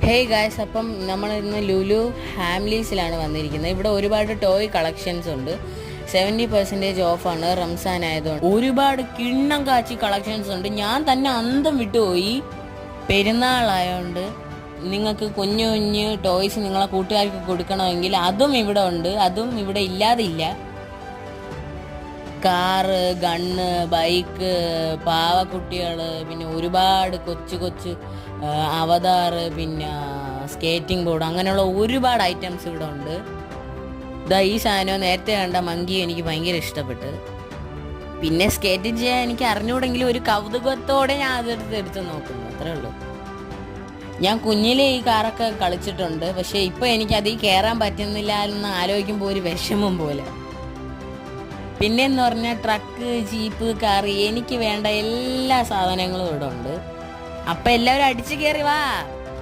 Hey guys, അപ്പം നമ്മൾ ഇന്ന് ലുലു ഹാംലീസിലാണ് വന്നിരിക്കുന്നത്. ഇവിടെ ഒരുപാട് ടോയ് കളക്ഷൻസ് ഉണ്ട്. 70% ഓഫാണ്. റംസാൻ ആയതുകൊണ്ട് ഒരുപാട് കിണ്ണം കാച്ചി കളക്ഷൻസ് ഉണ്ട്. ഞാൻ തന്നെ അന്തം വിട്ടുപോയി. പെരുന്നാളായതുകൊണ്ട് നിങ്ങൾക്ക് കുഞ്ഞു കുഞ്ഞ് ടോയ്സ് നിങ്ങളെ കൂട്ടുകാർക്ക് കൊടുക്കണമെങ്കിൽ അതും ഇവിടെ ഉണ്ട്. അതും ഇവിടെ ഇല്ലാതില്ല. കാറ്, ഗണ്ണ്, ബൈക്ക്, പാവക്കുട്ടികൾ, പിന്നെ ഒരുപാട് കൊച്ചു കൊച്ചു അവതാറ്, പിന്നെ സ്കേറ്റിംഗ് ബോർഡ്, അങ്ങനെയുള്ള ഒരുപാട് ഐറ്റംസ് ഇവിടെ ഉണ്ട്. ഈ സാധനം നേരത്തെ കണ്ട മങ്കി എനിക്ക് ഭയങ്കര ഇഷ്ടപ്പെട്ട്. പിന്നെ സ്കേറ്റിംഗ് ചെയ്യാൻ എനിക്ക് അറിഞ്ഞൂടെങ്കിലും ഒരു കൗതുകത്തോടെ ഞാൻ എടുത്ത് നോക്കുന്നു, അത്രേ ഉള്ളൂ. ഞാൻ കുഞ്ഞിലെ ഈ കാറൊക്കെ കളിച്ചിട്ടുണ്ട്, പക്ഷേ ഇപ്പോൾ എനിക്കതിൽ കയറാൻ പറ്റുന്നില്ല എന്ന് ആലോചിക്കുമ്പോൾ ഒരു വിഷമം പോലെ. പിന്നെയെന്ന് പറഞ്ഞാൽ ട്രക്ക്, ജീപ്പ്, കാറ്, എനിക്ക് വേണ്ട എല്ലാ സാധനങ്ങളും ഇവിടെ ഉണ്ട്. അപ്പം എല്ലാവരും അടിച്ചു കയറി വാ.